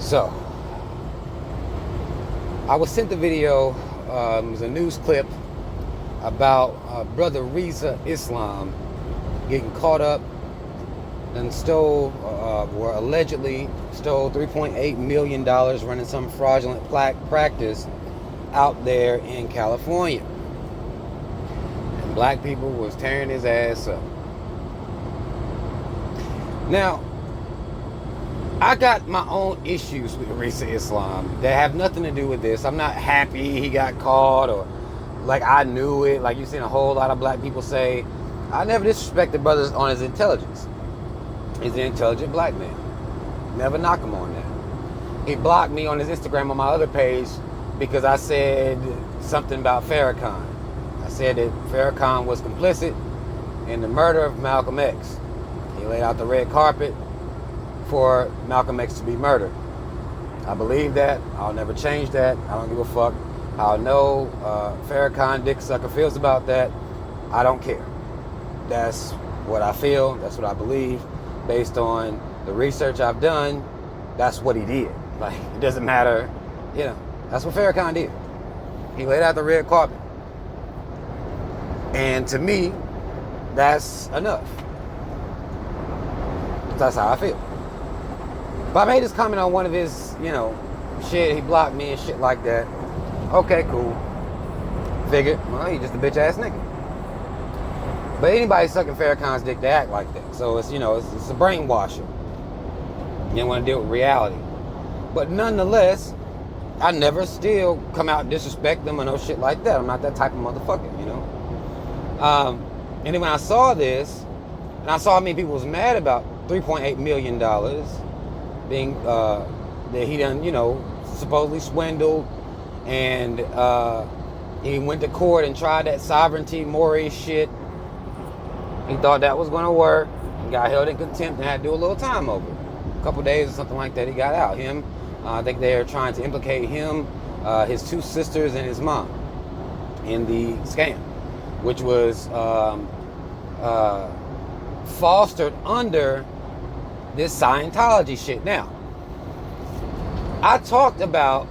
So, I was sent the video. It was a news clip about brother Riza Islam getting caught up and allegedly stole $3.8 million running some fraudulent practice out there in California. And black people was tearing his ass up. Now, I got my own issues with Riza Islam that have nothing to do with this. I'm not happy he got caught, or like I knew it. Like you've seen a whole lot of black people say, I never disrespected brothers on his intelligence. He's an intelligent black man. Never knock him on that. He blocked me on his Instagram on my other page because I said something about Farrakhan. I said that Farrakhan was complicit in the murder of Malcolm X. He laid out the red carpet for Malcolm X to be murdered. I believe that. I'll never change that. I don't give a fuck how no Farrakhan dick sucker feels about that. I don't care. That's what I feel. That's what I believe. Based on the research I've done, that's what he did. Like, it doesn't matter. You know, that's what Farrakhan did. He laid out the red carpet. And to me, that's enough. That's how I feel. But I made this comment on one of his, shit. He blocked me and shit like that. Okay, cool. Figured, well, he just a bitch ass nigga. But anybody sucking Farrakhan's dick, they act like that. So it's, it's a brainwashing. You don't want to deal with reality. But nonetheless, I never still come out and disrespect them or no shit like that. I'm not that type of motherfucker, And then when I saw this, and I saw how many people was mad about $3.8 million being that he done, supposedly swindled, and he went to court and tried that sovereignty Maury shit. He thought that was going to work. He got held in contempt and had to do a little time over it. A couple days or something like that, he got out. I think they are trying to implicate him, his two sisters, and his mom in the scam, which was fostered under this Scientology shit. Now, I talked about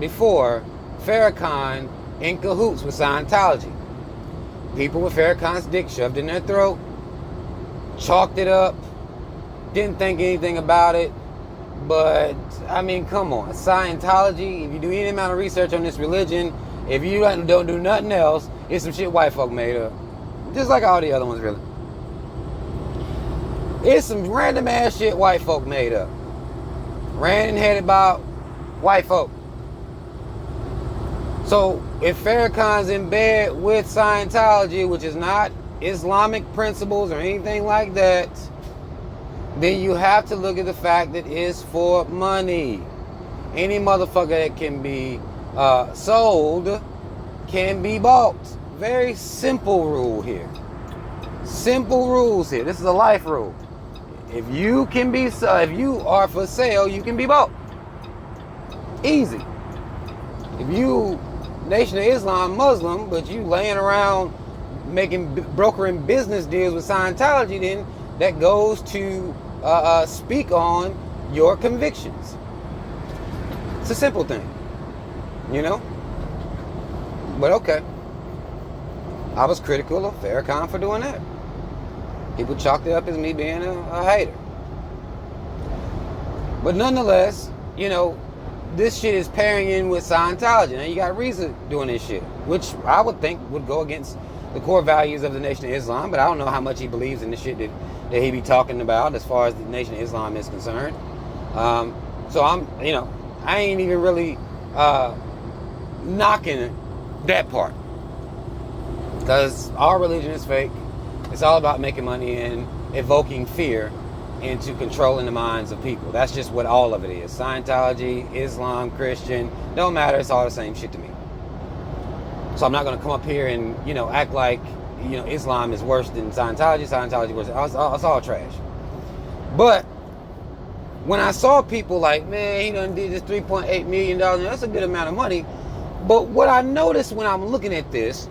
before Farrakhan in cahoots with Scientology. People with Farrakhan's dick shoved in their throat, chalked it up, didn't think anything about it. But, I mean, come on. Scientology, if you do any amount of research on this religion, if you don't do nothing else, it's some shit white folk made up. Just like all the other ones, really. It's some random ass shit white folk made up. Ran and headed by white folk. So, if Farrakhan's in bed with Scientology, which is not Islamic principles or anything like that, then you have to look at the fact that it's for money. Any motherfucker that can be sold can be bought. Very simple rule here. Simple rules here. This is a life rule. If you are for sale, you can be bought. Easy. If you Nation of Islam Muslim, but you laying around brokering business deals with Scientology, then that goes to speak on your convictions. It's a simple thing, But okay. I was critical of Farrakhan for doing that. People chalked it up as me being a hater. But nonetheless, this shit is pairing in with Scientology. Now you got Rizza doing this shit, which I would think would go against the core values of the Nation of Islam, but I don't know how much he believes in the shit that he be talking about as far as the Nation of Islam is concerned. So I ain't even really knocking that part. Because our religion is fake. It's all about making money and evoking fear into controlling the minds of people. That's just what all of it is. Scientology, Islam, Christian, don't matter. It's all the same shit to me. So I'm not going to come up here and, act like, Islam is worse than Scientology. Scientology worse. It's all trash. But when I saw people like, man, he done did this $3.8 million, that's a good amount of money. But what I noticed when I'm looking at this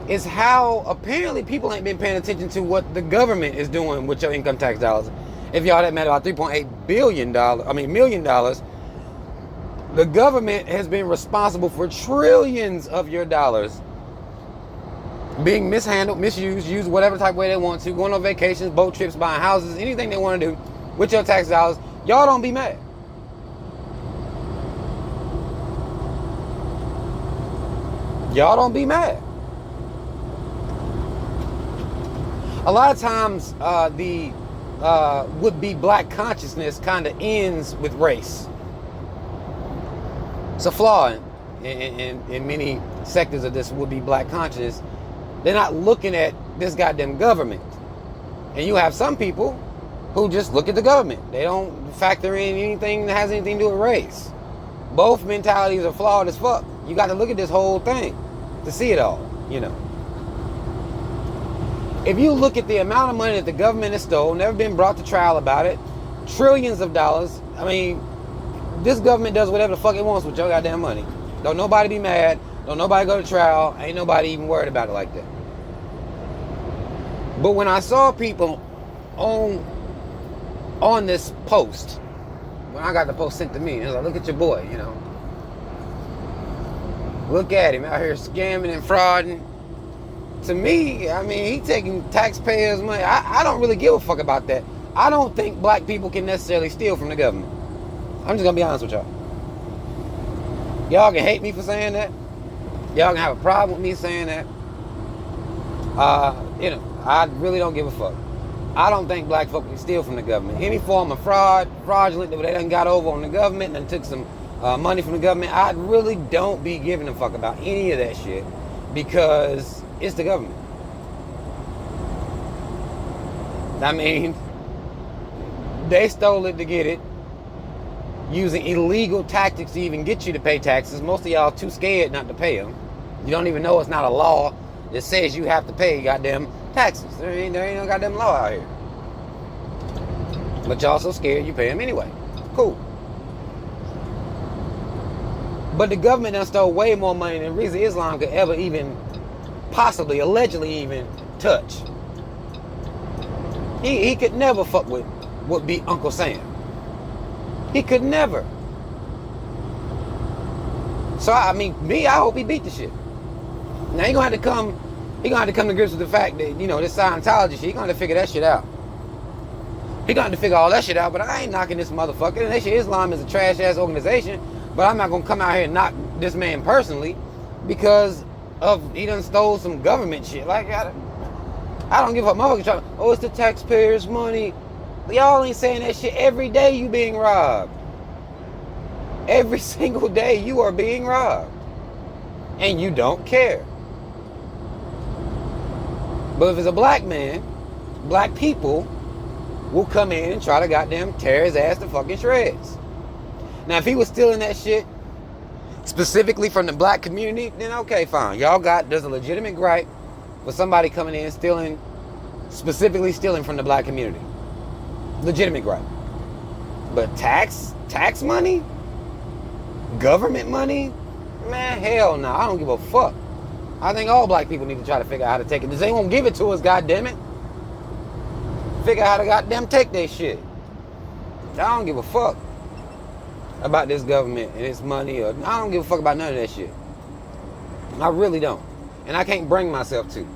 is how apparently people ain't been paying attention to what the government is doing with your income tax dollars. If y'all that mad about $3.8 million, The government has been responsible for trillions of your dollars being mishandled, misused, used whatever type of way they want to, going on vacations, boat trips, buying houses, anything they want to do with your tax dollars. Y'all don't be mad. Y'all don't be mad. A lot of times, the would-be black consciousness kind of ends with race. It's a flaw in many sectors of this would-be black consciousness. They're not looking at this goddamn government. And you have some people who just look at the government. They don't factor in anything that has anything to do with race. Both mentalities are flawed as fuck. You got to look at this whole thing to see it all, you know. If you look at the amount of money that the government has stolen, never been brought to trial about it, trillions of dollars. I mean, this government does whatever the fuck it wants with your goddamn money. Don't nobody be mad. Don't nobody go to trial. Ain't nobody even worried about it like that. But when I saw people on this post, when I got the post sent to me, it was like, look at your boy, you know. Look at him out here scamming and frauding. To me, I mean, he taking taxpayers' money. I don't really give a fuck about that. I don't think black people can necessarily steal from the government. I'm just gonna be honest with y'all. Y'all can hate me for saying that. Y'all can have a problem with me saying that. You know, I really don't give a fuck. I don't think black folk can steal from the government. Any form of fraudulent that they done got over on the government and took some money from the government, I really don't be giving a fuck about any of that shit because it's the government. I mean, they stole it to get it, using illegal tactics to even get you to pay taxes. Most of y'all too scared not to pay them. You don't even know it's not a law that says you have to pay goddamn taxes. There ain't no goddamn law out here. But y'all so scared you pay them anyway. Cool. But the government done stole way more money than Riza Islam could ever even possibly, allegedly even touch. He could never fuck with what be Uncle Sam. He could never. So I mean, I hope he beat the shit. Now he gonna have to come to grips with the fact that, you know, this Scientology shit, he gonna have to figure that shit out. He gonna have to figure all that shit out, but I ain't knocking this motherfucker. And Nation Islam is a trash ass organization, but I'm not gonna come out here and knock this man personally because of he done stole some government shit. Like I don't give a motherfucker trying. Oh, it's the taxpayers' money. Y'all ain't saying that shit. Every day you being robbed. Every single day you are being robbed. And you don't care. But if it's a black man, black people will come in and try to goddamn tear his ass to fucking shreds. Now if he was stealing that shit specifically from the black community, then okay, fine. There's a legitimate gripe with somebody coming in specifically stealing from the black community. Legitimate gripe. But tax money? Government money? Man, hell no. I don't give a fuck. I think all black people need to try to figure out how to take it. They won't give it to us, goddammit. Figure out how to goddamn take that shit. I don't give a fuck about this government and its money. I don't give a fuck about none of that shit. I really don't. And I can't bring myself to.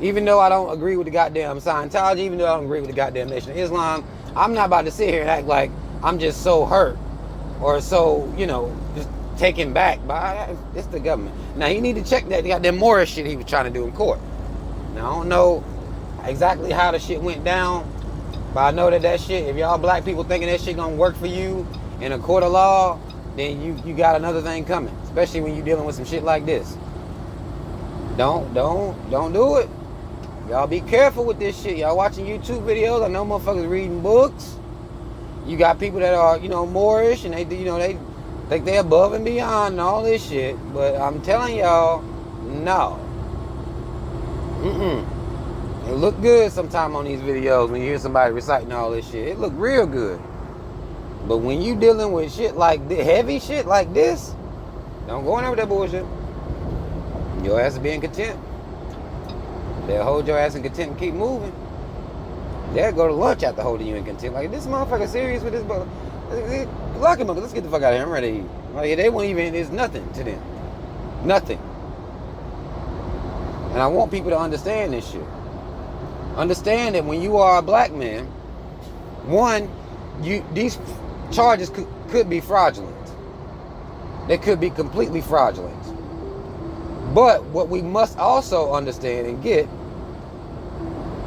Even though I don't agree with the goddamn Scientology, even though I don't agree with the goddamn Nation of Islam, I'm not about to sit here and act like I'm just so hurt or so, you know, just taken back by it's the government. Now, he need to check that goddamn Morris shit he was trying to do in court. Now, I don't know exactly how the shit went down, but I know that shit, if y'all black people thinking that shit gonna work for you in a court of law, then you got another thing coming, especially when you dealing with some shit like this. Don't do it. Y'all be careful with this shit. Y'all watching YouTube videos. I know motherfuckers reading books. You got people that are, you know, Moorish and they think they're above and beyond and all this shit. But I'm telling y'all, no. It look good sometime on these videos when you hear somebody reciting all this shit. It look real good. But when you dealing with shit like this, heavy shit like this, don't go in there with that bullshit. Your ass will be in contempt. They'll hold your ass in contempt and keep moving. They'll go to lunch after holding you in contempt. Like, this motherfucker serious with this? Lock him up. Let's get the fuck out of here. I'm ready to eat. Like, they won't even, it's nothing to them. Nothing. And I want people to understand this shit. Understand that when you are a black man, one, these charges could be fraudulent. They could be completely fraudulent. But what we must also understand and get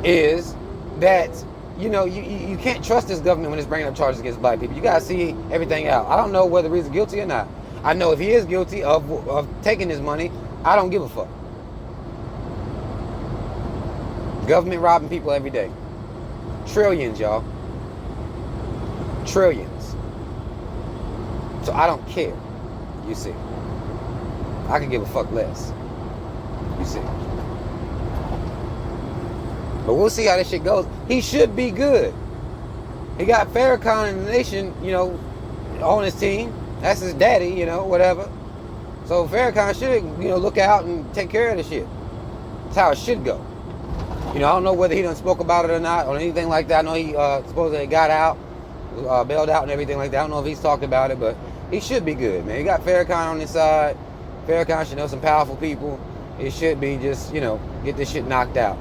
is that, you know, you can't trust this government when it's bringing up charges against black people. You gotta see everything out. I don't know whether he's guilty or not. I know if he is guilty of taking this money, I don't give a fuck. Government robbing people every day. Trillions, y'all. Trillions. So I don't care. You see. I could give a fuck less. You see. But we'll see how this shit goes. He should be good. He got Farrakhan and the Nation, you know, on his team. That's his daddy, you know, whatever. So Farrakhan should, you know, look out and take care of the shit. That's how it should go. You know, I don't know whether he done spoke about it or not or anything like that. I know he supposedly got out, bailed out and everything like that. I don't know if he's talked about it, but he should be good, man. He got Farrakhan on his side. Farrakhan should know some powerful people. It should be just, you know, get this shit knocked out.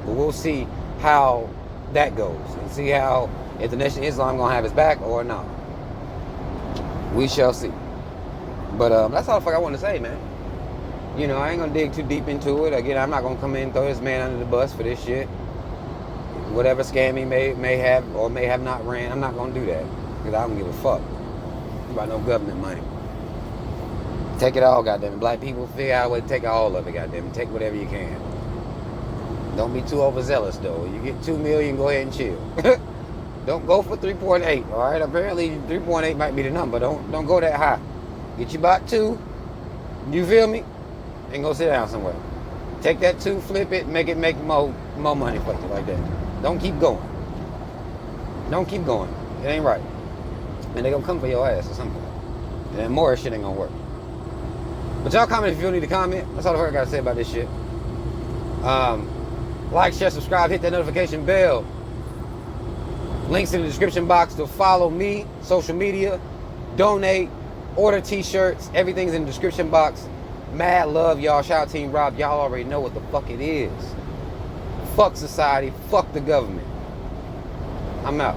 But we'll see how that goes and see how, if the Nation of Islam gonna have his back or not. We shall see. But that's all the fuck I want to say, man. You know, I ain't gonna dig too deep into it. Again, I'm not gonna come in and throw this man under the bus for this shit. Whatever scam he may have or may have not ran, I'm not gonna do that. Because I don't give a fuck about no government money. Take it all, goddamn. Black people, figure out a way to take all of it, goddamn. Take whatever you can. Don't be too overzealous, though. You get 2 million, go ahead and chill. Don't go for 3.8, all right? Apparently, 3.8 might be the number. Don't go that high. Get you about 2. You feel me? And go sit down somewhere. Take that 2, flip it, make more money for you like that. Don't keep going. Don't keep going. It ain't right. And they gonna come for your ass or something. And then more shit ain't gonna work. But y'all comment if you need to comment. That's all the fuck I gotta say about this shit. Like, share, subscribe, hit that notification bell. Links in the description box to follow me, social media, donate, order t-shirts. Everything's in the description box. Mad love, y'all. Shout out Team Rob. Y'all already know what the fuck it is. Fuck society. Fuck the government. I'm out.